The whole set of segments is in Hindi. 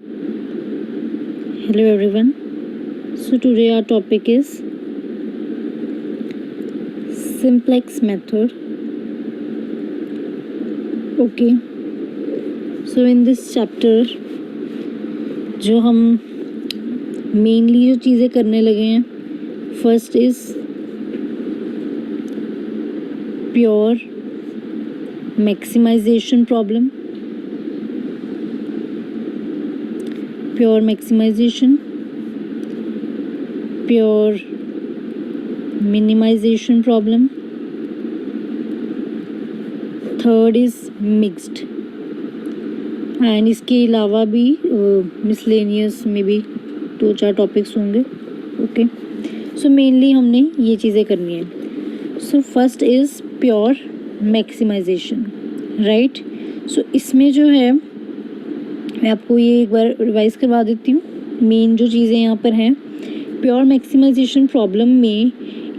Hello everyone. So today our topic is simplex method. Okay. So in this chapter जो हम मेनली जो चीज़ें करने लगे हैं, first is pure maximization problem, pure maximization, pure minimization problem, third is mixed, and इसके अलावा भी मिसलेनियस में भी 2-4 टॉपिक्स होंगे. ओके, सो मेनली हमने ये चीज़ें करनी है. So first is pure maximisation, right. So इसमें जो है मैं आपको ये एक बार रिवाइज करवा देती हूँ. मेन जो चीज़ें यहाँ पर हैं प्योर मैक्सिमाइजेशन प्रॉब्लम में,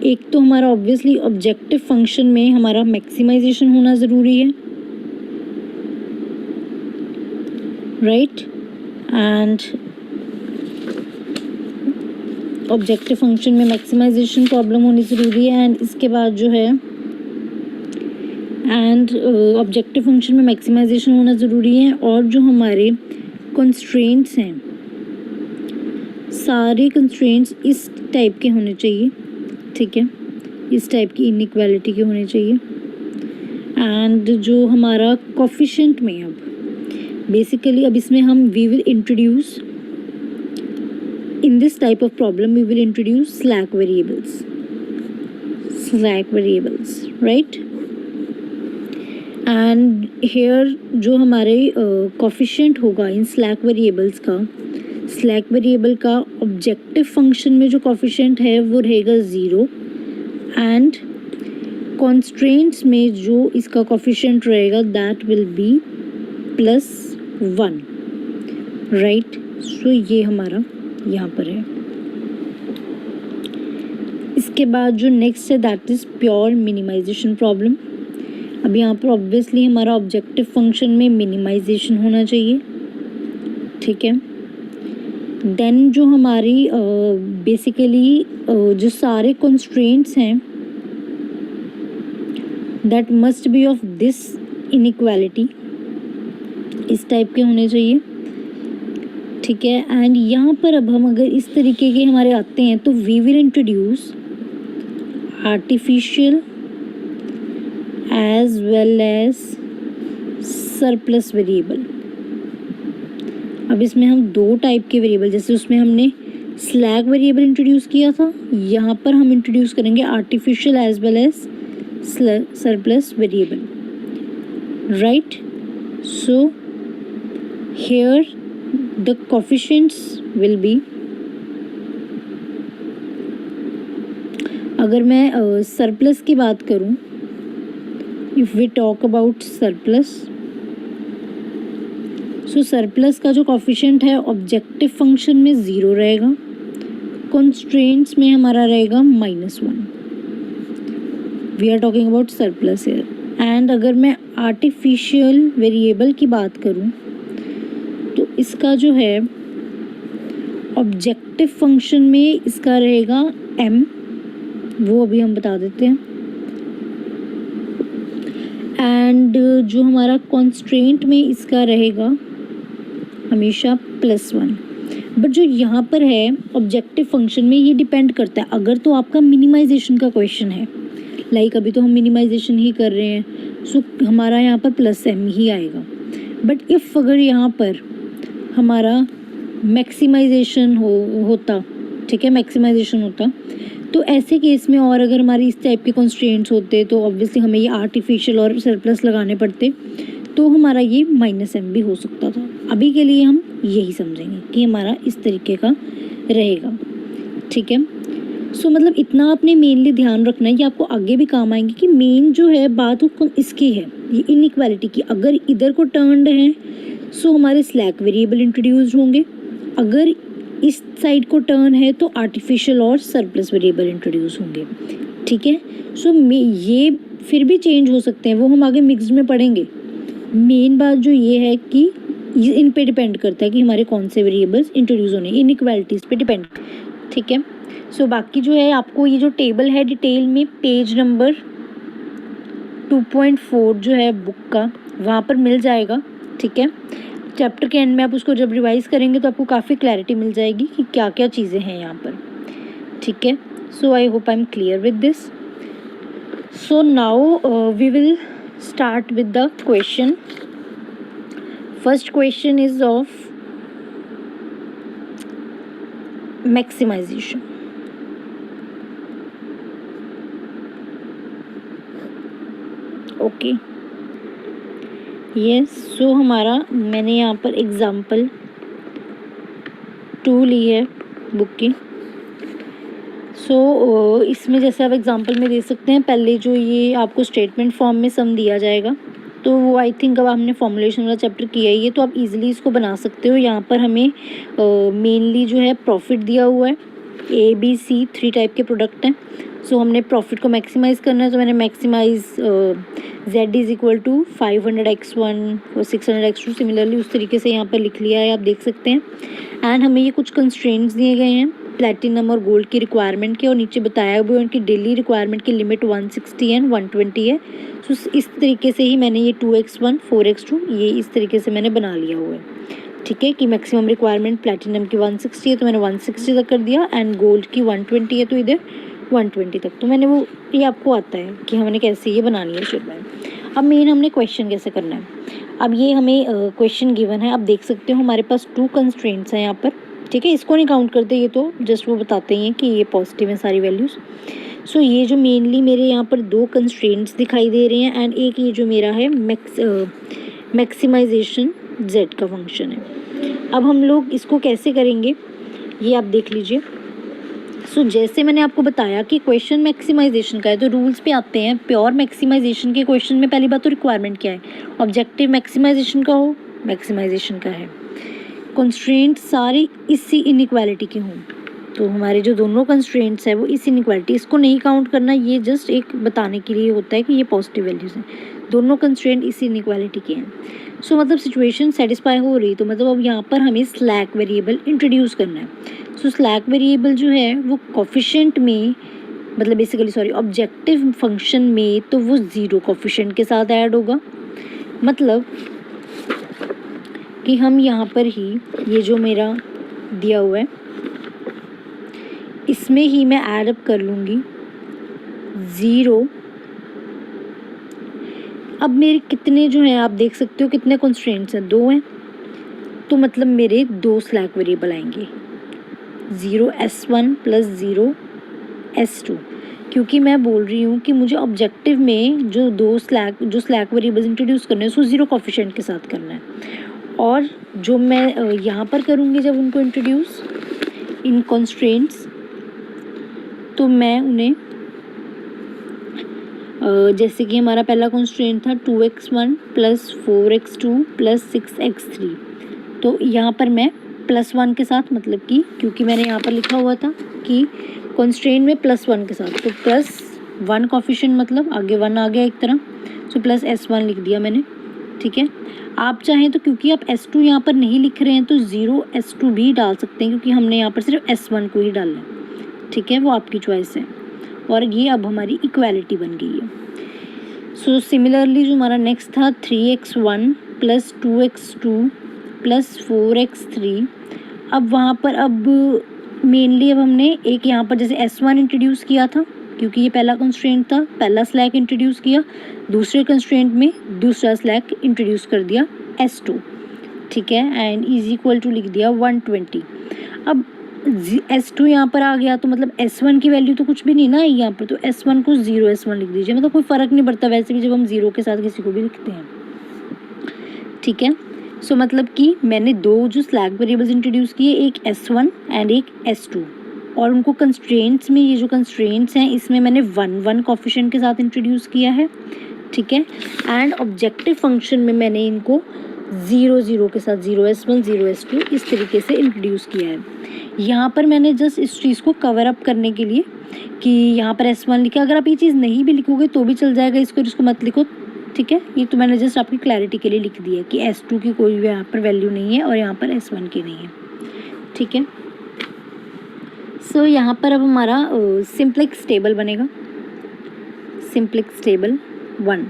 एक तो हमारा ऑब्वियसली ऑब्जेक्टिव फंक्शन में हमारा मैक्सिमाइजेशन होना ज़रूरी है, राइट. एंड ऑब्जेक्टिव फंक्शन में मैक्सिमाइजेशन प्रॉब्लम होनी ज़रूरी है. एंड इसके बाद जो है ऑब्जेक्टिव फंक्शन में मैक्सिमाइजेशन होना ज़रूरी है. और जो हमारे कंस्ट्रेंट्स हैं, सारे कंस्ट्रेंट्स इस टाइप के होने चाहिए, ठीक है, इस टाइप की इनइक्वालिटी के होने चाहिए. एंड जो हमारा कोफिशिएंट में अब बेसिकली अब इसमें हम we will introduce in this type of problem we will introduce slack variables, right. And here जो हमारे कोफिशिएंट होगा इन स्लैक वेरिएबल का ऑब्जेक्टिव फंक्शन में जो कोफिशिएंट है वो रहेगा 0, एंड कॉन्स्ट्रेंट्स में जो इसका कोफिशिएंट रहेगा दैट विल बी +1, राइट. सो ये हमारा यहाँ पर है. इसके बाद जो नेक्स्ट है that is pure minimization problem. अब यहाँ पर ऑब्वियसली हमारा ऑब्जेक्टिव फंक्शन में मिनिमाइजेशन होना चाहिए, ठीक है. देन जो हमारी बेसिकली जो सारे कंस्ट्रेंट्स हैं that must be of this inequality, इस टाइप के होने चाहिए, ठीक है. एंड यहाँ पर अब हम अगर इस तरीके के हमारे आते हैं तो we will introduce artificial as well as surplus variable. अब इसमें हम 2 टाइप के वेरिएबल, जैसे उसमें हमने स्लैक वेरिएबल इंट्रोड्यूस किया था, यहाँ पर हम इंट्रोड्यूस करेंगे artificial as well as surplus variable, right. So here the coefficients will be, अगर मैं सरप्लस की बात करूं, if we talk about surplus, so surplus का जो कोफिशिएंट है ऑब्जेक्टिव फंक्शन में 0 रहेगा, कंस्ट्रेंट्स में हमारा रहेगा -1. We are talking about surplus here. And अगर मैं आर्टिफिशियल वेरिएबल की बात करूं तो इसका जो है ऑब्जेक्टिव फंक्शन में इसका रहेगा m, वो अभी हम बता देते हैं. एंड जो हमारा कॉन्स्ट्रेंट में इसका रहेगा हमेशा +1. बट जो यहाँ पर है ऑब्जेक्टिव फंक्शन में ये डिपेंड करता है, अगर तो आपका मिनिमाइजेशन का क्वेश्चन है, लाइक अभी तो हम मिनिमाइजेशन ही कर रहे हैं, सो हमारा यहाँ पर +m ही आएगा. बट इफ़ अगर यहाँ पर हमारा मैक्सिमाइजेशन होता, ठीक है, मैक्सिमाइजेशन होता, तो ऐसे केस में और अगर हमारी इस टाइप के कंस्ट्रेंट्स होते तो ऑब्वियसली हमें ये आर्टिफिशियल और सरप्लस लगाने पड़ते, तो हमारा ये -m भी हो सकता था. अभी के लिए हम यही समझेंगे कि हमारा इस तरीके का रहेगा, ठीक है. सो मतलब इतना आपने मेनली ध्यान रखना है, ये आपको आगे भी काम आएंगे कि मेन जो है बात इसकी है, ये इनइक्वालिटी की. अगर इधर को टर्न्ड है सो हमारे स्लैक वेरिएबल इंट्रोड्यूस होंगे, अगर इस साइड को टर्न है तो आर्टिफिशियल और सरप्लस वेरिएबल इंट्रोड्यूस होंगे, ठीक है. सो ये फिर भी चेंज हो सकते हैं, वो हम आगे मिक्स्ड में पढ़ेंगे. मेन बात जो ये है कि ये इन पे डिपेंड करता है कि हमारे कौन से वेरिएबल्स इंट्रोड्यूस होने, इनइक्वालिटीज़ पे डिपेंड, ठीक है। सो बाकी जो है आपको ये जो टेबल है डिटेल में पेज नंबर 2.4 जो है बुक का वहाँ पर मिल जाएगा, ठीक है। चैप्टर के एंड में आप उसको जब रिवाइज़ करेंगे तो आपको काफ़ी क्लैरिटी मिल जाएगी कि क्या क्या चीज़ें हैं यहाँ पर, ठीक है। So I hope I am clear with this. So now we will start with the question. First question is of maximization. Okay. Yes, so हमारा मैंने यहाँ पर एग्जाम्पल 2 ली है बुक की। सो इसमें जैसे आप एग्जांपल में दे सकते हैं, पहले जो ये आपको स्टेटमेंट फॉर्म में सम दिया जाएगा, तो वो आई थिंक अब हमने फॉर्मुलेशन वाला चैप्टर किया ही है, तो आप इजीली इसको बना सकते हो। यहाँ पर हमें मेनली जो है प्रॉफिट दिया हुआ है, ABC 3 टाइप के प्रोडक्ट हैं। सो हमने प्रॉफिट को मैक्सिमाइज़ करना है, तो मैंने maximize Z is equal to 500x1 और 600x2 सिमिलरली उस तरीके से यहाँ पर लिख लिया है, आप देख सकते हैं। एंड हमें ये कुछ कंस्ट्रेंट्स दिए गए हैं प्लैटिनम और गोल्ड की रिक्वायरमेंट के, और नीचे बताया हुआ है उनकी डेली रिक्वायरमेंट की लिमिट 160 एंड 120 है। सो इस तरीके से ही मैंने ये 2x1 4x2 ये इस तरीके से मैंने बना लिया हुआ है, ठीक है, कि मैक्सिमम रिक्वायरमेंट प्लैटिनम की 160 है तो मैंने 160 तक कर दिया, एंड गोल्ड की 120 है तो इधर 120 तक। तो मैंने वो ये आपको आता है कि हमने कैसे ये बनानी है शुरू में। अब मेन हमने क्वेश्चन कैसे करना है। अब ये हमें क्वेश्चन गिवन है, आप देख सकते हो हमारे पास 2 कंस्ट्रेंट्स हैं यहाँ पर, ठीक है। इसको नहीं काउंट करते, ये तो जस्ट वो बताते हैं कि ये पॉजिटिव है सारी वैल्यूज़। सो ये जो मेनली मेरे यहाँ पर 2 कंस्ट्रेंट्स दिखाई दे रहे हैं, एंड एक ये जो मेरा है मैक्सिमाइजेशन z का फंक्शन है। अब हम लोग इसको कैसे करेंगे ये आप देख लीजिए। सो जैसे मैंने आपको बताया कि क्वेश्चन मैक्सिमाइजेशन का है, तो रूल्स पे आते हैं। प्योर मैक्सिमाइजेशन के क्वेश्चन में पहली बात तो रिक्वायरमेंट क्या है, ऑब्जेक्टिव मैक्सिमाइजेशन का हो, मैक्सिमाइजेशन का है, कंस्ट्रेंट सारे इसी इनइक्वालिटी के हों। तो हमारे जो दोनों कंस्ट्रेंट्स है वो इस इनइक्वालिटी, इसको नहीं काउंट करना, ये जस्ट एक बताने के लिए होता है कि ये पॉजिटिव वैल्यूज़ हैं, दोनों कंस्ट्रेंट इसी इनइक्वालिटी के हैं। सो मतलब सिचुएशन सेटिस्फाई हो रही, तो मतलब अब यहाँ पर हमें स्लैक वेरिएबल इंट्रोड्यूस करना है। सो स्लैक वेरिएबल जो है वो कोफिशिएंट में, मतलब बेसिकली ऑब्जेक्टिव फंक्शन में, तो वो 0 कोफिशिएंट के साथ ऐड होगा। मतलब कि हम यहाँ पर ही ये जो मेरा दिया हुआ है इसमें ही मैं ऐड अप कर लूँगी 0। अब मेरे कितने जो हैं आप देख सकते हो कितने कंस्ट्रेंट्स हैं, 2 हैं, तो मतलब मेरे 2 स्लैक वेरिएबल आएंगे, 0s1 प्लस 0s2, क्योंकि मैं बोल रही हूँ कि मुझे ऑब्जेक्टिव में जो स्लैक वेरिएबल्स इंट्रोड्यूस करने हैं उसको 0 कोफिशिएंट के साथ करना है, और जो मैं यहाँ पर करूँगी जब उनको इंट्रोड्यूस इन कंस्ट्रेंट्स, तो मैं उन्हें जैसे कि हमारा पहला कंस्ट्रेंट था 2x1 plus 4x2 plus 6x3, तो यहाँ पर मैं +1 के साथ, मतलब कि क्योंकि मैंने यहाँ पर लिखा हुआ था कि कंस्ट्रेंट में +1 के साथ, तो +1 कोफिशिएंट मतलब आगे 1 आ गया एक तरह, सो प्लस s1 लिख दिया मैंने, ठीक है। आप चाहें तो, क्योंकि आप s2 यहाँ पर नहीं लिख रहे हैं, तो 0s2 भी डाल सकते हैं, क्योंकि हमने यहाँ पर सिर्फ s1 को ही डालना है, ठीक है, वो आपकी चॉइस है। और ये अब हमारी इक्वालिटी बन गई है। सो सिमिलरली जो हमारा नेक्स्ट था 3x1 plus 2x2 plus 4x3, अब वहाँ पर अब मेनली अब हमने एक यहाँ पर जैसे s1 इंट्रोड्यूस किया था, क्योंकि ये पहला कंस्ट्रेंट था, पहला स्लैक इंट्रोड्यूस किया, दूसरे कंस्ट्रेंट में दूसरा स्लैक इंट्रोड्यूस कर दिया s2, ठीक है, एंड इज इक्वल टू लिख दिया 120। अब s2 यहाँ पर आ गया, तो मतलब s1 की वैल्यू तो कुछ भी नहीं ना है यहाँ पर, तो s1 को 0s1 लिख दीजिए, मतलब कोई फ़र्क नहीं पड़ता वैसे भी जब हम 0 के साथ किसी को भी लिखते हैं, ठीक है। सो मतलब कि मैंने 2 जो स्लैक वेरिएबल्स इंट्रोड्यूस किए, एक s1 एंड एक s2, और उनको कंस्ट्रेंट्स में, ये जो कंस्ट्रेंट्स हैं इसमें मैंने 1 कोफिशिएंट के साथ इंट्रोड्यूस किया है, ठीक है, एंड ऑब्जेक्टिव फंक्शन में मैंने इनको 0 के साथ 0s1 0s2 इस तरीके से इंट्रोड्यूस किया है। यहाँ पर मैंने जस्ट इस चीज़ को कवर अप करने के लिए कि यहाँ पर s1 लिखा, अगर आप ये चीज़ नहीं भी लिखोगे तो भी चल जाएगा, इसको मत लिखो, ठीक है, ये तो मैंने जस्ट आपकी क्लैरिटी के लिए लिख दिया कि S2 की कोई भी यहाँ पर वैल्यू नहीं है और यहाँ पर S1 की नहीं है। ठीक है, सो यहाँ पर अब हमारा सिंप्लेक्स टेबल बनेगा, सिंप्लेक्स टेबल 1।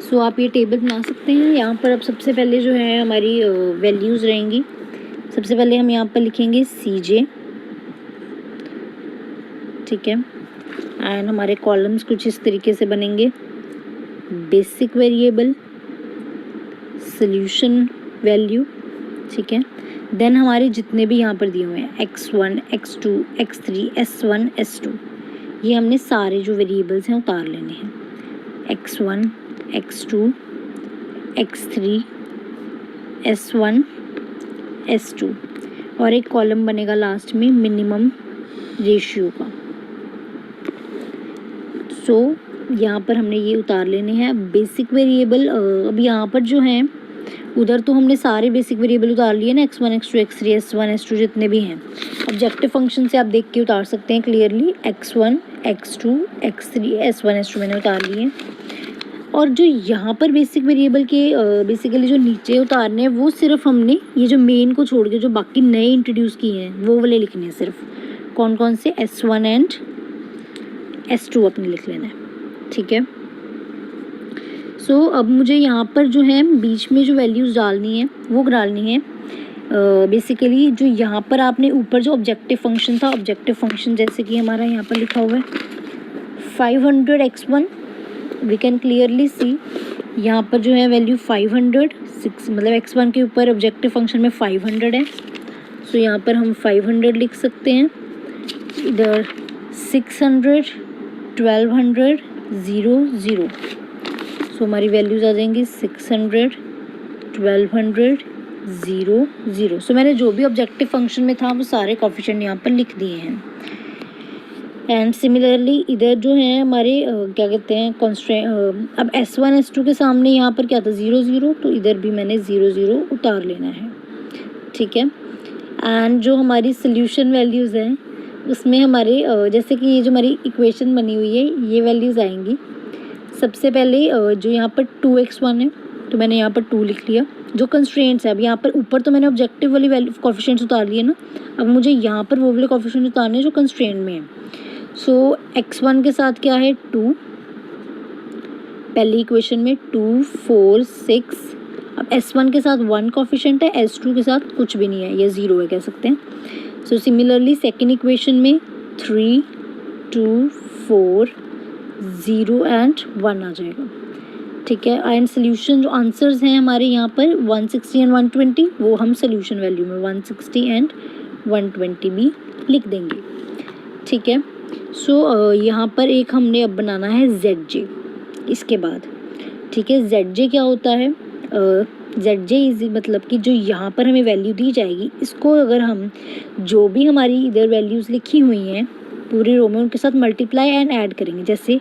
सो आप ये टेबल बना सकते हैं। यहाँ पर अब सबसे पहले जो है हमारी वैल्यूज़ रहेंगी। सबसे पहले हम यहाँ पर लिखेंगे CJ, ठीक है, एंड हमारे कॉलम्स कुछ इस तरीके से बनेंगे, बेसिक वेरिएबल, सॉल्यूशन वैल्यू, ठीक है। देन हमारे जितने भी यहाँ पर दिए हुए हैं x1, x2, x3, s1, s2, ये हमने सारे जो वेरिएबल्स हैं उतार लेने हैं, x1, x2, x3, s1, s2, और एक कॉलम बनेगा लास्ट में मिनिमम रेशियो का। सो यहाँ पर हमने ये उतार लेने हैं। बेसिक वेरिएबल अब यहाँ पर जो हैं उधर तो हमने सारे बेसिक वेरिएबल उतार लिए ना, x1, x2, x3, s1, s2 जितने भी हैं। ऑब्जेक्टिव फंक्शन से आप देख के उतार सकते हैं clearly, x1, x2, x3, s1, s2 मैंने उतार लिए। और जो यहाँ पर बेसिक वेरिएबल के बेसिकली जो नीचे उतारने हैं वो सिर्फ हमने ये जो मेन को छोड़ के जो बाकी नए इंट्रोड्यूस किए हैं वो वाले लिखने हैं सिर्फ। कौन कौन से? s1 एंड s2 अपने लिख लेना है, ठीक है। सो अब मुझे यहाँ पर जो है बीच में जो वैल्यूज़ डालनी है वो डालनी है बेसिकली जो यहाँ पर आपने ऊपर जो ऑब्जेक्टिव फंक्शन था, ऑब्जेक्टिव फंक्शन जैसे कि हमारा यहाँ पर लिखा हुआ है 500x1, we can clearly see यहाँ पर जो है वैल्यू 500, 6 मतलब x1 के ऊपर ऑब्जेक्टिव फंक्शन में 500 है। सो यहाँ पर हम 500 लिख सकते हैं, इधर 600, 1200, 0, 0। सो हमारी वैल्यूज़ आ जाएंगी 600, 1200, 0, 0। सो मैंने जो भी ऑब्जेक्टिव फंक्शन में था वो सारे कोफिशिएंट यहाँ पर लिख दिए हैं। एंड सिमिलरली इधर जो है हमारे क्या कहते हैं कॉन्स्टेंट, अब s1 s2 के सामने यहाँ पर क्या था 0, 0, तो इधर भी मैंने 0, 0 उतार लेना है, ठीक है। एंड जो हमारी सोल्यूशन वैल्यूज़ हैं उसमें हमारे जैसे कि ये जो हमारी इक्वेशन बनी हुई है ये वैल्यूज़ आएंगी। सबसे पहले जो यहाँ पर 2x1 है तो मैंने यहाँ पर 2 लिख लिया। जो कंस्ट्रेंट्स है अब यहाँ पर ऊपर तो मैंने ऑब्जेक्टिव वाली वैल्यू कोफिशिएंट्स उतार लिए ना, अब मुझे यहाँ पर वो वाले कोफिशिएंट्स उतारने हैं जो कंस्ट्रेंट में है। सो x1 के साथ क्या है 2, पहली इक्वेशन में 2, 4, 6। अब s1 के साथ 1 कोफिशिएंट है, s2 के साथ कुछ भी नहीं है, ये 0 है कह सकते हैं। सो सिमिलरली सेकेंड इक्वेशन में 3, 2, 4, 0 एंड 1 आ जाएगा, ठीक है। एंड सोल्यूशन जो आंसर्स हैं हमारे यहाँ पर 160 एंड 120, वो हम सोल्यूशन वैल्यू में 160 एंड 120 भी लिख देंगे, ठीक है। सो यहाँ पर एक हमने अब बनाना है ZJ इसके बाद, ठीक है। ZJ क्या होता है? ZJ इज मतलब कि जो यहाँ पर हमें वैल्यू दी जाएगी इसको अगर हम जो भी हमारी इधर वैल्यूज़ लिखी हुई हैं पूरे रो में उनके साथ मल्टीप्लाई एंड ऐड करेंगे। जैसे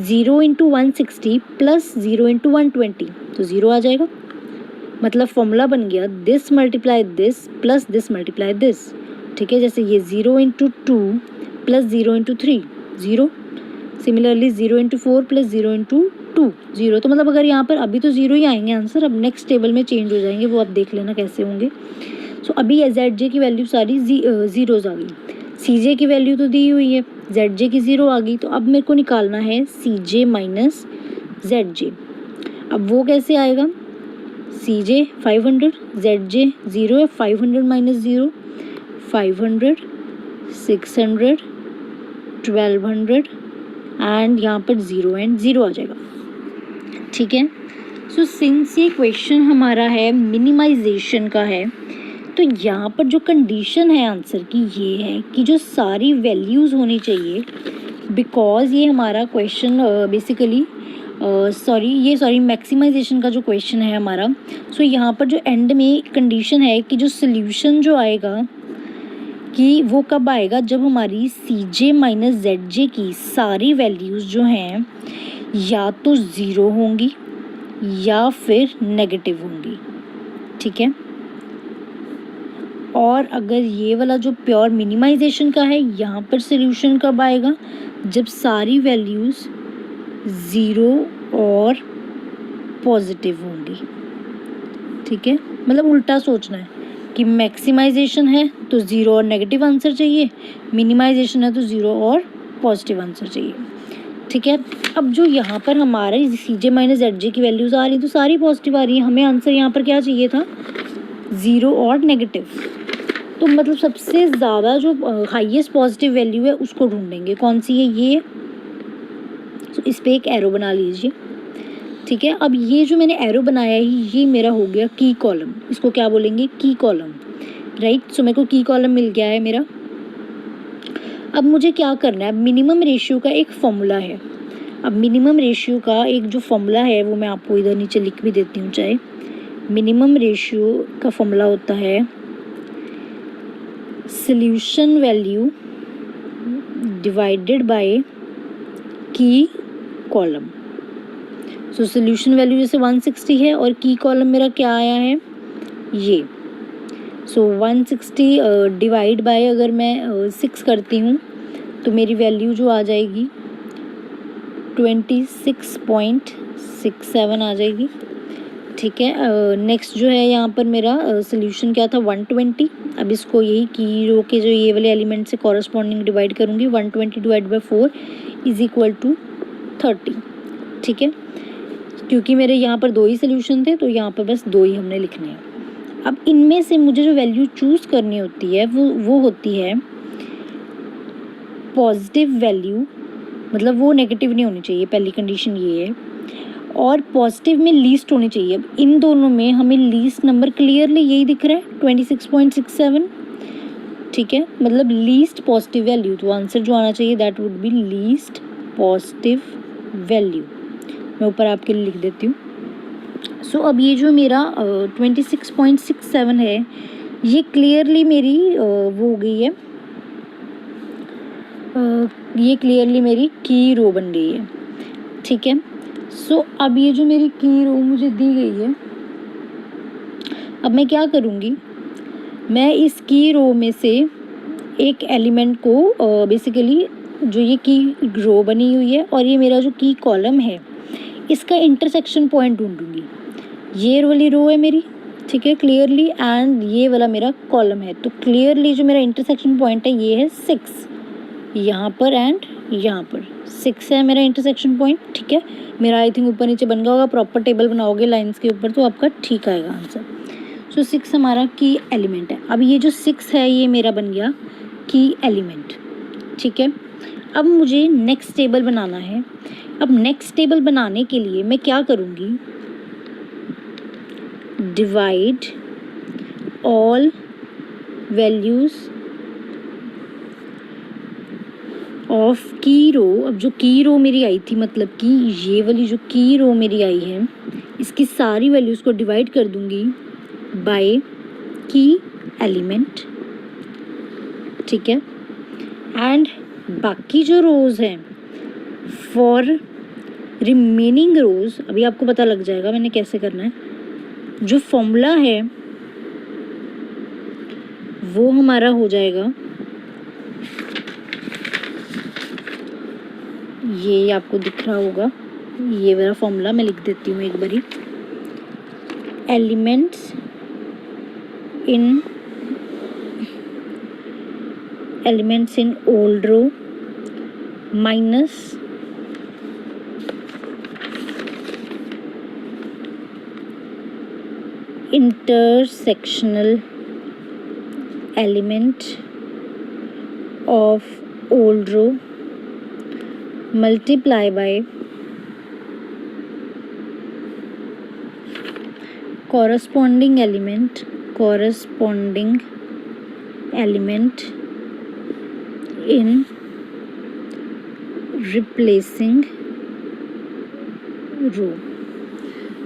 0 इंटू 160 प्लस 0 इंटू 120 तो 0 आ जाएगा, मतलब फॉर्मूला बन गया this multiply this plus this multiply this, ठीक है। जैसे ये 0 into 2 plus 0 into 3 0, similarly 0 into 4 plus 0 into 2 0। तो मतलब अगर यहाँ पर अभी तो 0 ही आएंगे आंसर, अब नेक्स्ट टेबल में चेंज हो जाएंगे, वो आप देख लेना कैसे होंगे। सो अभी ZJ की वैल्यू सारी ज़ीरोज़ आ गई, CJ की वैल्यू तो दी हुई है, ZJ की 0 आ गई, तो अब मेरे को निकालना है CJ माइनस ZJ। अब वो कैसे आएगा? CJ 500, ZJ 0 है, 500 माइनस 0 500, 600, 1200 एंड यहाँ पर 0 एंड 0 आ जाएगा, ठीक है। सो सिंस ये क्वेश्चन हमारा है मिनिमाइजेशन का है तो यहाँ पर जो कंडीशन है आंसर की ये है कि जो सारी वैल्यूज़ होनी चाहिए, बिकॉज ये हमारा क्वेश्चन बेसिकली सॉरी मैक्सिमाइजेशन का जो क्वेश्चन है हमारा। सो यहाँ पर जो एंड में कंडीशन है कि जो सोल्यूशन जो आएगा कि वो कब आएगा, जब हमारी CJ माइनस ZJ की सारी वैल्यूज़ जो हैं या तो 0 होंगी या फिर नेगेटिव होंगी, ठीक है। और अगर ये वाला जो प्योर मिनिमाइजेशन का है यहाँ पर सोल्यूशन कब आएगा, जब सारी वैल्यूज़ ज़ीरो और पॉजिटिव होंगी। ठीक है, मतलब उल्टा सोचना है कि मैक्सिमाइजेशन है तो ज़ीरो और नेगेटिव आंसर चाहिए, मिनिमाइजेशन है तो ज़ीरो और पॉजिटिव आंसर चाहिए। ठीक है, अब जो यहाँ पर हमारे सी जे माइनस जेड जे की वैल्यूज़ आ रही तो सारी पॉजिटिव आ रही है, हमें आंसर यहाँ पर क्या चाहिए था, ज़ीरो और नेगेटिव। तो मतलब सबसे ज़्यादा जो हाईएस्ट पॉजिटिव वैल्यू है उसको ढूंढेंगे, कौन सी है, ये। तो इस पर एक एरो बना लीजिए। ठीक है, अब ये जो मैंने एरो बनाया है ये मेरा हो गया की कॉलम, इसको क्या बोलेंगे, की कॉलम, राइट। सो मेरे को की कॉलम मिल गया है मेरा। अब मुझे क्या करना है, मिनिमम रेशियो का एक फॉर्मूला है। अब मिनिमम रेशियो का एक जो फॉर्मूला है वो मैं आपको इधर नीचे लिख भी देती हूँ चाहे। मिनिमम रेशियो का फॉर्मूला होता है सॉल्यूशन वैल्यू डिवाइडेड बाय की कॉलम। सो सॉल्यूशन वैल्यू जैसे 160 है और की कॉलम मेरा क्या आया है, ये। सो 160 डिवाइड बाय अगर मैं 6 करती हूँ तो मेरी वैल्यू जो आ जाएगी 26.67 आ जाएगी। ठीक है, नेक्स्ट जो है यहाँ पर मेरा सॉल्यूशन क्या था, 120। अब इसको यही की रो के जो ये वाले एलिमेंट से कॉरस्पॉन्डिंग डिवाइड करूँगी, 120 divide by 4 is equal to 30। ठीक है, क्योंकि मेरे यहाँ पर दो ही सॉल्यूशन थे तो यहाँ पर बस दो ही हमने लिखने हैं। अब इनमें से मुझे जो वैल्यू चूज़ करनी होती है वो होती है पॉजिटिव वैल्यू, मतलब वो नेगेटिव नहीं होनी चाहिए, पहली कंडीशन ये है, और पॉजिटिव में लीस्ट होनी चाहिए। अब इन दोनों में हमें लीस्ट नंबर क्लियरली यही दिख रहा है 26.67। ठीक है, मतलब लीस्ट पॉजिटिव वैल्यू, तो आंसर जो आना चाहिए that would be least positive value. मैं ऊपर आपके लिए लिख देती हूँ। सो अब ये जो मेरा 26.67 है ये क्लियरली मेरी वो हो गई है, ये क्लियरली मेरी की रो बन गई है। ठीक है, सो अब ये जो मेरी की रो मुझे दी गई है, अब मैं क्या करूँगी, मैं इस की रो में से एक एलिमेंट को बेसिकली जो ये की रो बनी हुई है और ये मेरा जो की कॉलम है इसका इंटरसेक्शन पॉइंट ढूंढूंगी। ये वाली रो है मेरी, ठीक है, क्लियरली, एंड ये वाला मेरा कॉलम है। तो क्लियरली जो मेरा इंटरसेक्शन पॉइंट है ये है 6 यहाँ पर एंड यहाँ पर 6 है मेरा इंटरसेक्शन पॉइंट। ठीक है, मेरा आई थिंक ऊपर नीचे बन गया होगा, प्रॉपर टेबल बनाओगे लाइंस के ऊपर तो आपका ठीक आएगा आंसर। सो 6 हमारा की एलिमेंट है। अब ये जो 6 है ये मेरा बन गया की एलिमेंट। ठीक है, अब मुझे नेक्स्ट टेबल बनाना है। अब नेक्स्ट टेबल बनाने के लिए मैं क्या करूँगी, डिवाइड ऑल वैल्यूज़ ऑफ की रो। अब जो की रो मेरी आई थी, मतलब कि ये वाली जो की रो मेरी आई है इसकी सारी वैल्यूज़ को डिवाइड कर दूँगी बाय की एलिमेंट। ठीक है, एंड बाकी जो रोज़ हैं फॉर रिमेनिंग रोज़, अभी आपको पता लग जाएगा मैंने कैसे करना है। जो फॉर्मूला है वो हमारा हो जाएगा, ये आपको दिख रहा होगा, ये मेरा फॉर्मूला मैं लिख देती हूँ एक बारी। Elements in old row minus intersectional element of old row multiply by corresponding element in replacing row।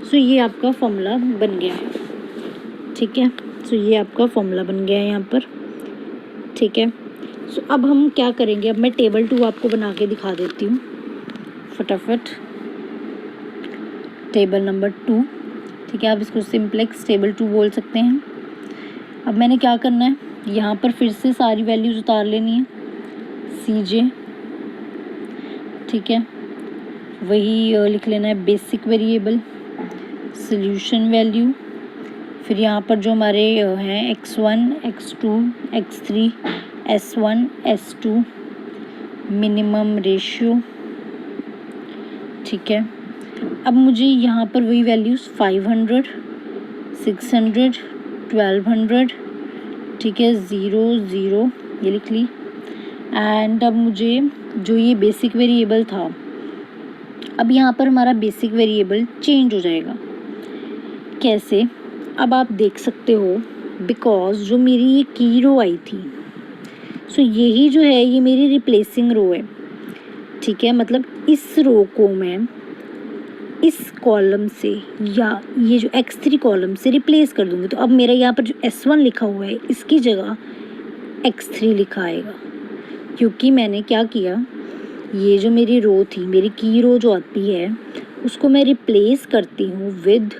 सो ये आपका फॉर्मूला बन गया है। ठीक है, सो ये आपका फॉर्मूला बन गया है यहाँ पर। ठीक है, सो अब हम क्या करेंगे, अब मैं टेबल 2 आपको बना के दिखा देती हूँ फटाफट। टेबल नंबर 2, ठीक है, आप इसको सिंप्लेक्स टेबल 2 बोल सकते हैं। अब मैंने क्या करना है, यहाँ पर फिर से सारी वैल्यूज उतार लेनी है, सी जे ठीक है, वही लिख लेना है बेसिक वेरिएबल, सॉल्यूशन वैल्यू, फिर यहाँ पर जो हमारे हैं x1, x2, x3, s1, s2, minimum ratio. ठीक है, अब मुझे यहाँ पर वही वैल्यूज़ 500, 600, 1200, ठीक है, 0, 0 ये लिख ली। एंड अब मुझे जो ये बेसिक वेरिएबल था, अब यहाँ पर हमारा बेसिक वेरिएबल चेंज हो जाएगा। कैसे? अब आप देख सकते हो, बिकॉज जो मेरी ये की रो आई थी, सो यही जो है ये मेरी रिप्लेसिंग रो है। ठीक है, मतलब इस रो को मैं इस कॉलम से या ये जो x3 कॉलम से रिप्लेस कर दूँगी। तो अब मेरा यहाँ पर जो s1 लिखा हुआ है इसकी जगह x3 लिखा आएगा, क्योंकि मैंने क्या किया, ये जो मेरी रो थी, मेरी की रो जो आती है उसको मैं रिप्लेस करती हूँ विद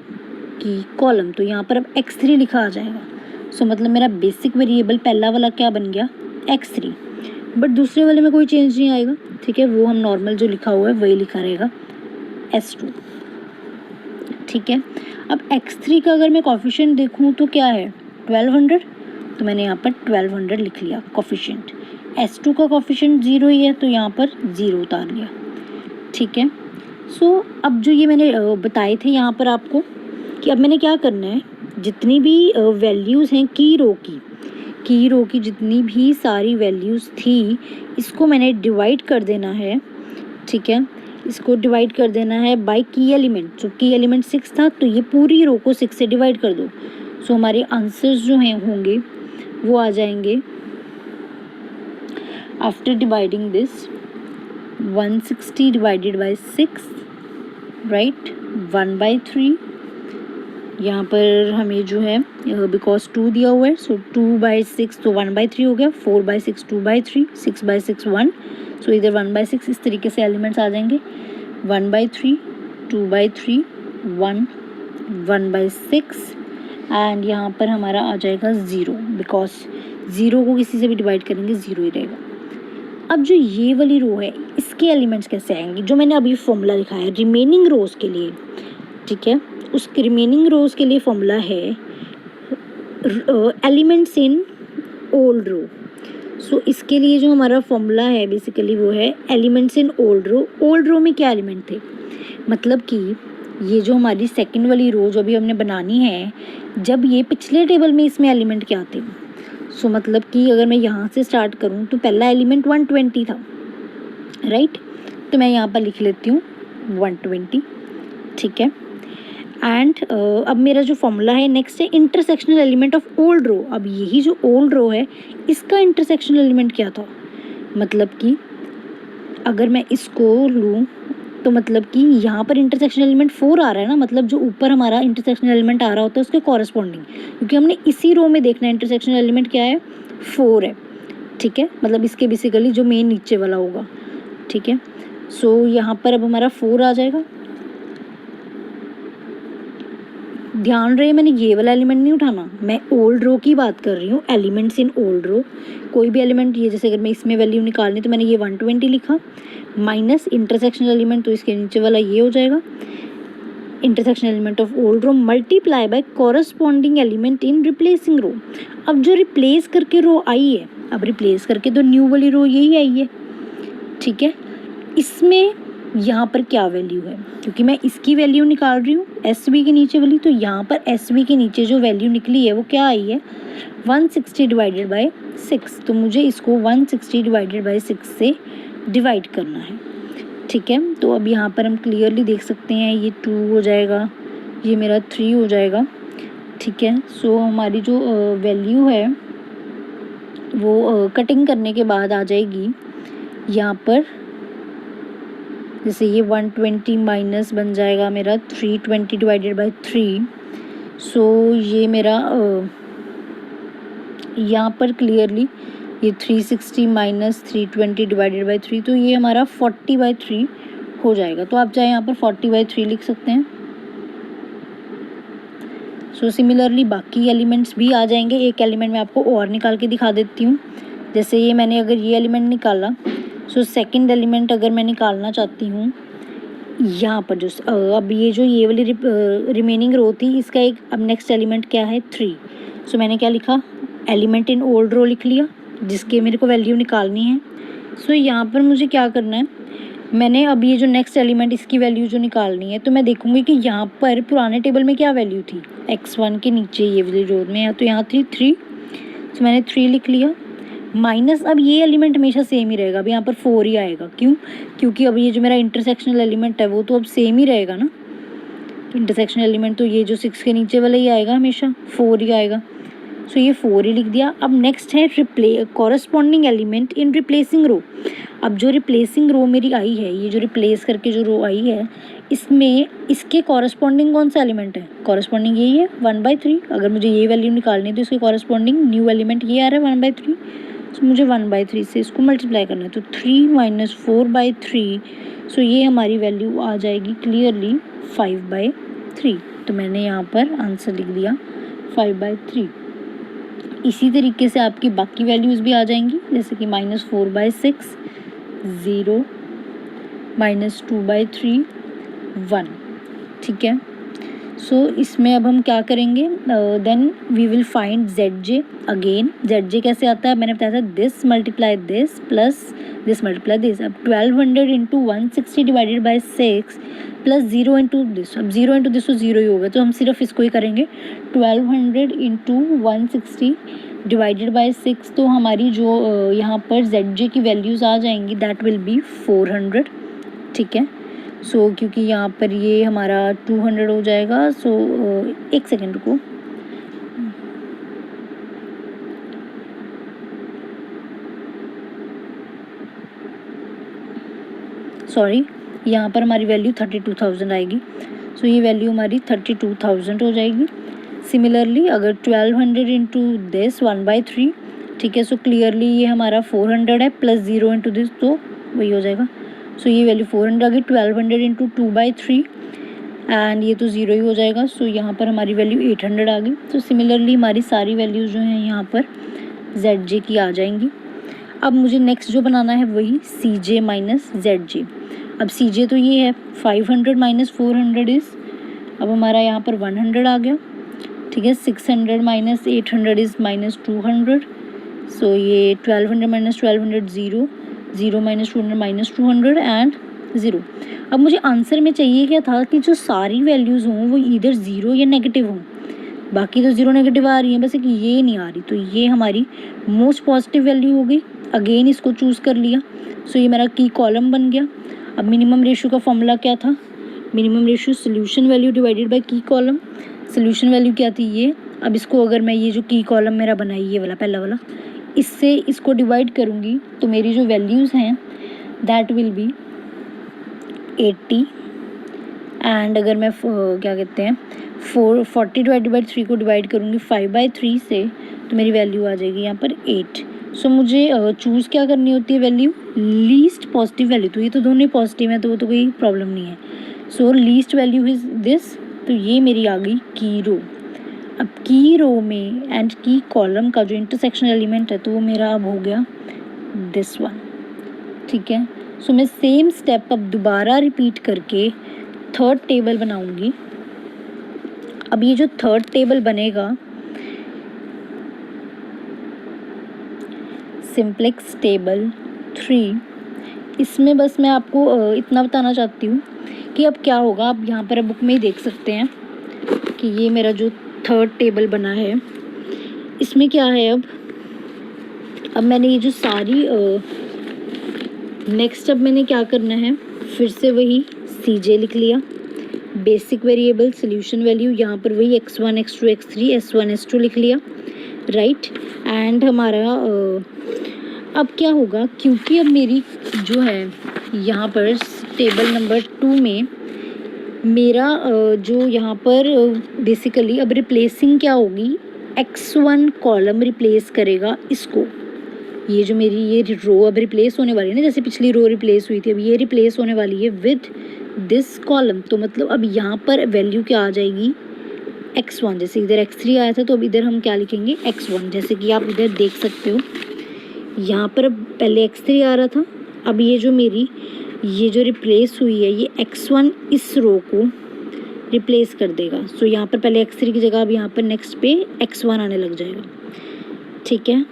की कॉलम। तो यहाँ पर अब x3 लिखा आ जाएगा। सो मतलब मेरा बेसिक वेरिएबल पहला वाला क्या बन गया, x3, बट दूसरे वाले में कोई चेंज नहीं आएगा। ठीक है, वो हम नॉर्मल जो लिखा हुआ है वही लिखा रहेगा, s2। ठीक है, अब x3 का अगर मैं कोफिशिएंट देखूँ तो क्या है, 1200, तो मैंने यहाँ पर 1200 लिख लिया कोफिशिएंट। s2 का कोफिशिएंट 0 ही है तो यहाँ पर 0 उतार लिया। ठीक है, सो अब जो ये मैंने बताए थे यहाँ पर आपको कि अब मैंने क्या करना है, जितनी भी वैल्यूज़ हैं की रो की जितनी भी सारी वैल्यूज़ थी, इसको मैंने डिवाइड कर देना है। ठीक है, इसको डिवाइड कर देना है बाय की एलिमेंट। जो की एलिमेंट 6 था तो ये पूरी रो को 6 से डिवाइड कर दो। सो हमारे आंसर्स जो हैं होंगे वो आ जाएंगे, after dividing this 160 divided by 6, right, 1/3। यहाँ पर हमें जो है बिकॉज 2 दिया हुआ है, सो 2/6 तो 1/3 हो गया, 4/6 2/3, 6/6 1, सो इधर 1/6 इस तरीके से एलिमेंट्स आ जाएंगे, 1/3, 2/3, 1, 1/6 एंड यहाँ पर हमारा आ जाएगा 0, बिकॉज 0 को किसी से भी डिवाइड करेंगे 0 ही रहेगा। अब जो ये वाली रो है इसके एलिमेंट्स कैसे आएंगे, जो मैंने अभी फॉर्मूला लिखा है रिमेनिंग रोज के लिए। ठीक है, उस रिमेनिंग रोज के लिए फॉर्मूला है एलिमेंट्स इन ओल्ड रो। सो इसके लिए जो हमारा फॉर्मूला है बेसिकली वो है elements in old row. Old row में क्या एलिमेंट थे, मतलब कि ये जो हमारी सेकंड वाली रो जो अभी हमने बनानी है, जब ये पिछले टेबल में इसमें एलिमेंट क्या थे। सो मतलब कि अगर मैं यहाँ से स्टार्ट करूँ तो पहला एलिमेंट 120 था, राइट, तो मैं यहाँ पर लिख लेती हूँ 120। ठीक है, एंड अब मेरा जो फॉर्मूला है नेक्स्ट है इंटरसेक्शनल एलिमेंट ऑफ ओल्ड रो। अब यही जो ओल्ड रो है इसका इंटरसेक्शनल एलिमेंट क्या था, मतलब कि अगर मैं इसको लूँ तो मतलब कि यहाँ पर इंटरसेक्शनल एलिमेंट 4 आ रहा है ना, मतलब जो ऊपर हमारा इंटरसेक्शनल एलिमेंट आ रहा होता है उसके कॉरस्पॉन्डिंग, क्योंकि हमने इसी रो में देखना है इंटरसेक्शनल एलिमेंट क्या है, 4 है। ठीक है, मतलब इसके बेसिकली जो मेन नीचे वाला होगा। ठीक है, सो यहाँ पर अब हमारा 4 आ जाएगा। ध्यान रहे मैंने ये वाला एलिमेंट नहीं उठाना, मैं ओल्ड रो की बात कर रही हूँ, एलिमेंट्स इन ओल्ड रो। कोई भी एलिमेंट, ये जैसे अगर मैं इसमें वैल्यू निकालनी तो मैंने ये 120 लिखा, माइनस इंटरसेक्शनल एलिमेंट तो इसके नीचे वाला ये हो जाएगा, intersectional element of old row multiply by corresponding element in replacing row. अब जो रिप्लेस करके रो आई है, अब रिप्लेस करके तो न्यू वाली रो यही आई है। ठीक है, इसमें यहाँ पर क्या वैल्यू है, क्योंकि मैं इसकी वैल्यू निकाल रही हूँ एस बी के नीचे वाली, तो यहाँ पर एस बी के नीचे जो वैल्यू निकली है वो क्या आई है, 160 डिवाइडेड बाय 6। तो मुझे इसको 160 डिवाइडेड बाय 6 से डिवाइड करना है। ठीक है, तो अब यहाँ पर हम क्लियरली देख सकते हैं ये 2 हो जाएगा, ये मेरा 3 हो जाएगा। ठीक है, सो हमारी जो वैल्यू है वो कटिंग करने के बाद आ जाएगी यहाँ पर, जैसे ये 120 माइनस बन जाएगा मेरा 320 डिवाइडेड बाय 3। सो ये मेरा यहाँ पर क्लियरली ये 360 माइनस 320 डिवाइडेड बाय 3, तो ये हमारा 40/3 हो जाएगा। तो आप चाहे यहाँ पर 40/3 लिख सकते हैं। सो सिमिलरली बाकी एलिमेंट्स भी आ जाएंगे। एक एलिमेंट मैं आपको और निकाल के दिखा देती हूँ। जैसे ये मैंने अगर ये एलिमेंट निकाला सो सेकंड एलिमेंट अगर मैं निकालना चाहती हूँ यहाँ पर जो अब ये वाली रिमेनिंग रो थी, इसका एक अब नेक्स्ट एलिमेंट क्या है 3। सो मैंने क्या लिखा, एलिमेंट इन ओल्ड रो लिख लिया जिसके मेरे को वैल्यू निकालनी है। सो यहाँ पर मुझे क्या करना है, मैंने अब ये जो नेक्स्ट एलिमेंट इसकी वैल्यू जो निकालनी है, तो मैं देखूँगी कि यहाँ पर पुराने टेबल में क्या वैल्यू थी, x1 के नीचे ये वाली रो में, या तो यहाँ थी 3। सो मैंने 3 लिख लिया माइनस, अब ये एलिमेंट हमेशा सेम ही रहेगा, अब यहाँ पर 4 ही आएगा। क्यों? क्योंकि अब ये जो मेरा इंटरसेक्शनल एलिमेंट है वो तो अब सेम ही रहेगा ना, इंटरसेक्शनल एलिमेंट तो ये जो 6 के नीचे वाला ही आएगा, हमेशा 4 ही आएगा। सो ये 4 ही लिख दिया। अब नेक्स्ट है corresponding element in replacing row. अब जो रिप्लेसिंग रो मेरी आई है, ये जो रिप्लेस करके जो रो आई है, इसमें इसके कॉरस्पॉन्डिंग कौन सा एलिमेंट है, कॉरस्पॉन्डिंग यही है 1/3। अगर मुझे ये वैल्यू निकालनी है तो इसके कॉरस्पॉन्डिंग न्यू एलिमेंट ये आ रहा है 1/3। सो मुझे 1/3 से इसको मल्टीप्लाई करना है, तो 3 - 4/3। सो ये हमारी वैल्यू आ जाएगी क्लियरली 5/3। तो मैंने यहाँ पर आंसर लिख दिया 5/3। इसी तरीके से आपकी बाकी वैल्यूज़ भी आ जाएंगी, जैसे कि -4/6, 0, -2/3, 1। ठीक है। सो इसमें अब हम क्या करेंगे, then we will find ZJ again. ZJ कैसे आता है, मैंने बताया था this multiply this plus this multiply this. अब 1200 × 160 डिवाइडेड बाई 6 प्लस 0 × दिस। अब 0 × दिस तो 0 ही होगा, तो हम सिर्फ इसको ही करेंगे। 1200 × 160 डिवाइडेड बाई 6, तो हमारी जो यहाँ पर ZJ की वैल्यूज़ आ जाएंगी दैट विल बी 400। ठीक है। सो क्योंकि यहाँ पर ये हमारा 200 हो जाएगा। सो एक सेकेंड रुको, सॉरी, यहाँ पर हमारी वैल्यू 32,000 आएगी। सो ये वैल्यू हमारी 32,000 हो जाएगी। सिमिलरली अगर 1200 × दिस 1/3, ठीक है। सो क्लियरली ये हमारा 400 है, प्लस 0 × दिस, तो वही हो जाएगा। सो ये वैल्यू 400 आ गई। 1200 × 2/3 एंड ये तो 0 ही हो जाएगा। सो यहाँ पर हमारी वैल्यू 800 आ गई। तो सिमिलरली हमारी सारी वैल्यूज़ जो हैं यहाँ पर ZJ की आ जाएंगी। अब मुझे नेक्स्ट जो बनाना है वही CJ - ZJ। अब CJ तो ये है 500 - 400 इज़, अब हमारा यहाँ पर 100 आ गया। ठीक है। 600 - 800 इज़ -200। सो ये 1200 - 1200 0, 0 - 200 -200 एंड 0। अब मुझे आंसर में चाहिए क्या था कि जो सारी वैल्यूज़ हों वो इधर 0 या नेगेटिव हों। बाकी तो 0 नेगेटिव आ रही हैं, बस एक ये नहीं आ रही, तो ये हमारी मोस्ट पॉजिटिव वैल्यू हो गई। अगेन इसको चूज़ कर लिया। सो ये मेरा की कॉलम बन गया। अब मिनिमम रेशियो का फॉर्मूला क्या था, minimum ratio solution value divided by की कॉलम। सोल्यूशन वैल्यू क्या थी ये, अब इसको अगर मैं ये जो की कॉलम मेरा बनाई ये वाला पहला वाला, इससे इसको डिवाइड करूँगी तो मेरी जो वैल्यूज़ हैं दैट विल बी 80। एंड अगर मैं क्या कहते हैं 40 डिवाइडेड बाई 3 को डिवाइड करूँगी 5/3 से, तो मेरी वैल्यू आ जाएगी यहाँ पर 8। सो मुझे चूज़ क्या करनी होती है, वैल्यू लीस्ट पॉजिटिव वैल्यू। तो ये तो दोनों ही पॉजिटिव है, तो वो तो कोई प्रॉब्लम नहीं है। सो लीस्ट वैल्यू इज़ दिस, तो ये मेरी आ गई की रो। अब की रो में एंड की कॉलम का जो इंटरसेक्शन एलिमेंट है तो वो मेरा अब हो गया दिस वन। ठीक है। सो मैं सेम स्टेप अब दोबारा रिपीट करके थर्ड टेबल बनाऊंगी। अब ये जो थर्ड टेबल बनेगा, सिंप्लेक्स टेबल 3, इसमें बस मैं आपको इतना बताना चाहती हूँ कि अब क्या होगा। आप यहाँ पर बुक में ही देख सकते हैं कि ये मेरा जो थर्ड टेबल बना है इसमें क्या है। अब मैंने ये जो सारी नेक्स्ट अब मैंने क्या करना है, फिर से वही CJ लिख लिया, बेसिक वेरिएबल सोल्यूशन वैल्यू, यहाँ पर वही x1 x2 x3 s1 s2 लिख लिया, राइट। एंड हमारा अब क्या होगा, क्योंकि अब मेरी जो है यहाँ पर टेबल नंबर 2 में मेरा जो यहाँ पर बेसिकली अब रिप्लेसिंग क्या होगी, x1 कॉलम रिप्लेस करेगा इसको। ये जो मेरी ये रो अब रिप्लेस होने वाली है ना, जैसे पिछली रो रिप्लेस हुई थी, अब ये रिप्लेस होने वाली है विद दिस कॉलम। तो मतलब अब यहाँ पर वैल्यू क्या आ जाएगी, x1। जैसे इधर x3 आया था तो अब इधर हम क्या लिखेंगे x1। जैसे कि आप इधर देख सकते हो यहाँ पर अब पहले x3 आ रहा था, अब ये जो मेरी ये जो रिप्लेस हुई है ये x1 इस रो को रिप्लेस कर देगा। सो यहाँ पर पहले x3 की जगह अब यहाँ पर नेक्स्ट पे x1 आने लग जाएगा, ठीक है।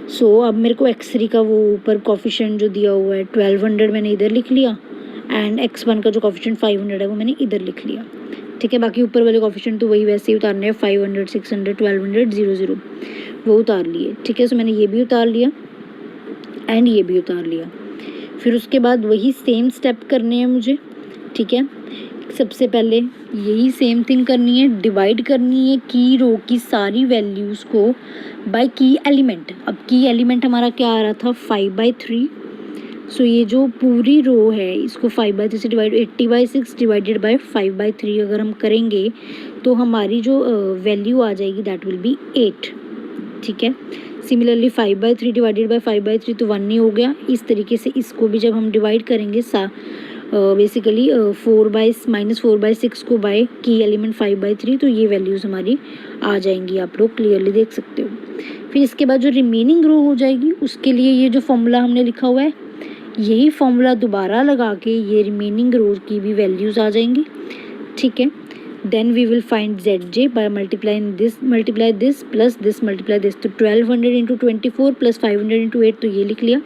सो अब मेरे को x3 का वो ऊपर कोफिशिएंट जो दिया हुआ है 1200 मैंने इधर लिख लिया, एंड x1 का जो कोफिशिएंट 500 है वो मैंने इधर लिख लिया, ठीक है। बाकी ऊपर वाले कोफिशिएंट तो वही वैसे ही उतारने हैं, 500, 600, 1200, 00 वो उतार लिए, ठीक है। सो मैंने ये भी उतार लिया एंड ये भी उतार लिया। फिर उसके बाद वही सेम स्टेप करने हैं मुझे, ठीक है। सबसे पहले यही सेम थिंग करनी है, डिवाइड करनी है की रो की सारी वैल्यूज़ को बाय की एलिमेंट। अब की एलिमेंट हमारा क्या आ रहा था 5/3। सो ये जो पूरी रो है इसको 5/3 से डिवाइड 80/6 डिवाइडेड बाय 5/3 अगर हम करेंगे तो हमारी जो वैल्यू आ जाएगी दैट विल बी 8, ठीक है। सिमिलरली 5/3 डिवाइडेड बाय 5/3 तो 1 ही हो गया। इस तरीके से इसको भी जब हम डिवाइड करेंगे बेसिकली -4/6 को बाय की एलिमेंट 5/3 तो ये वैल्यूज़ हमारी आ जाएंगी, आप लोग क्लियरली देख सकते हो। फिर इसके बाद जो रिमेनिंग रो हो जाएगी उसके लिए ये जो फॉर्मूला हमने लिखा हुआ है यही फॉर्मूला दोबारा लगा के ये रिमेनिंग रो की भी वैल्यूज़ आ जाएंगी, ठीक है। Then we will find ZJ by multiply this plus this multiply this। तो 1200 इंटू 24 प्लस 500 इंटू 8 तो ये लिख लिया।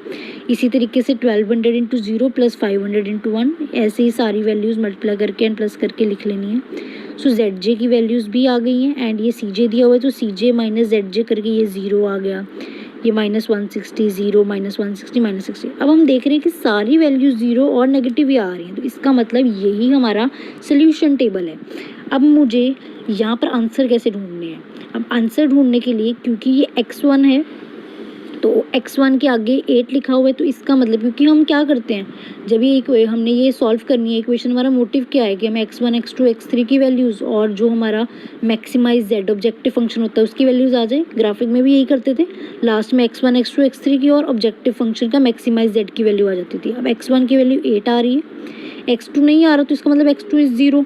इसी तरीके से 1200 इंटू 0 प्लस 500 इंटू 1 ऐसे ही सारी वैल्यूज़ मल्टीप्लाई करके एंड प्लस करके लिख लेनी है। सो ZJ की वैल्यूज़ भी आ गई हैं एंड ये CJ दिया हुआ है तो CJ माइनस ZJ करके ये 0 आ गया, ये -160 0 -160 -60। अब हम देख रहे हैं कि सारी वैल्यूज़ 0 और नेगेटिव ही आ रही हैं, तो इसका मतलब यही हमारा सोल्यूशन टेबल है। अब मुझे यहाँ पर आंसर कैसे ढूंढने हैं? अब आंसर ढूंढने के लिए क्योंकि ये x1 है तो x1 के आगे 8 लिखा हुआ है, तो इसका मतलब क्योंकि हम क्या करते हैं जब ये हमने ये सॉल्व करनी है इक्वेशन, हमारा मोटिव क्या है कि हमें x1 x2 x3 की वैल्यूज़ और जो हमारा मैक्सिमाइज z ऑब्जेक्टिव फंक्शन होता है उसकी वैल्यूज़ आ जाए। ग्राफिक में भी यही करते थे, लास्ट में x1 x2 x3 की और ऑब्जेक्टिव फंक्शन का मैक्सिमाइज z की वैल्यू आ जाती थी। अब x1 की वैल्यू 8 आ रही है, x2 नहीं आ रहा तो इसका मतलब x2 इज़ 0,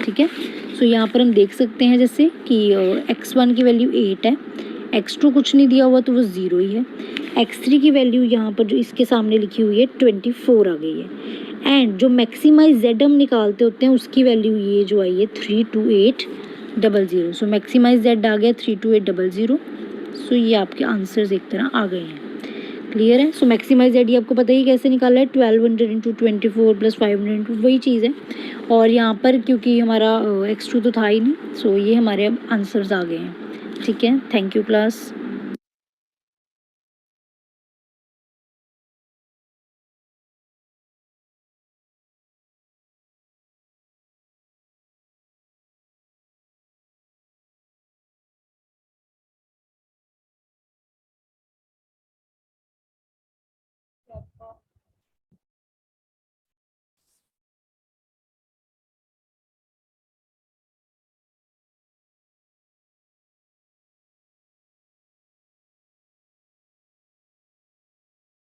ठीक है। सो यहाँ पर हम देख सकते हैं जैसे कि x1 की वैल्यू 8 है, x2 कुछ नहीं दिया हुआ तो वो 0 ही है, x3 की वैल्यू यहाँ पर जो इसके सामने लिखी हुई है 24 आ गई है, एंड जो मैक्सिमाइज z हम निकालते होते हैं उसकी वैल्यू ये जो आई है 32800। सो मैक्सिमाइज z आ गया 32800। सो ये आपके आंसर्स एक तरह आ गए हैं, क्लियर है। सो मैक्सिमाइज z आपको पता ही कैसे निकाला है, 1200 इंटू 24 प्लस 500 इंटू वही चीज़ है। और यहाँ पर क्योंकि हमारा x2 तो था ही नहीं, सो ये हमारे अब आंसर्स आ गए हैं, ठीक है। Thank you class.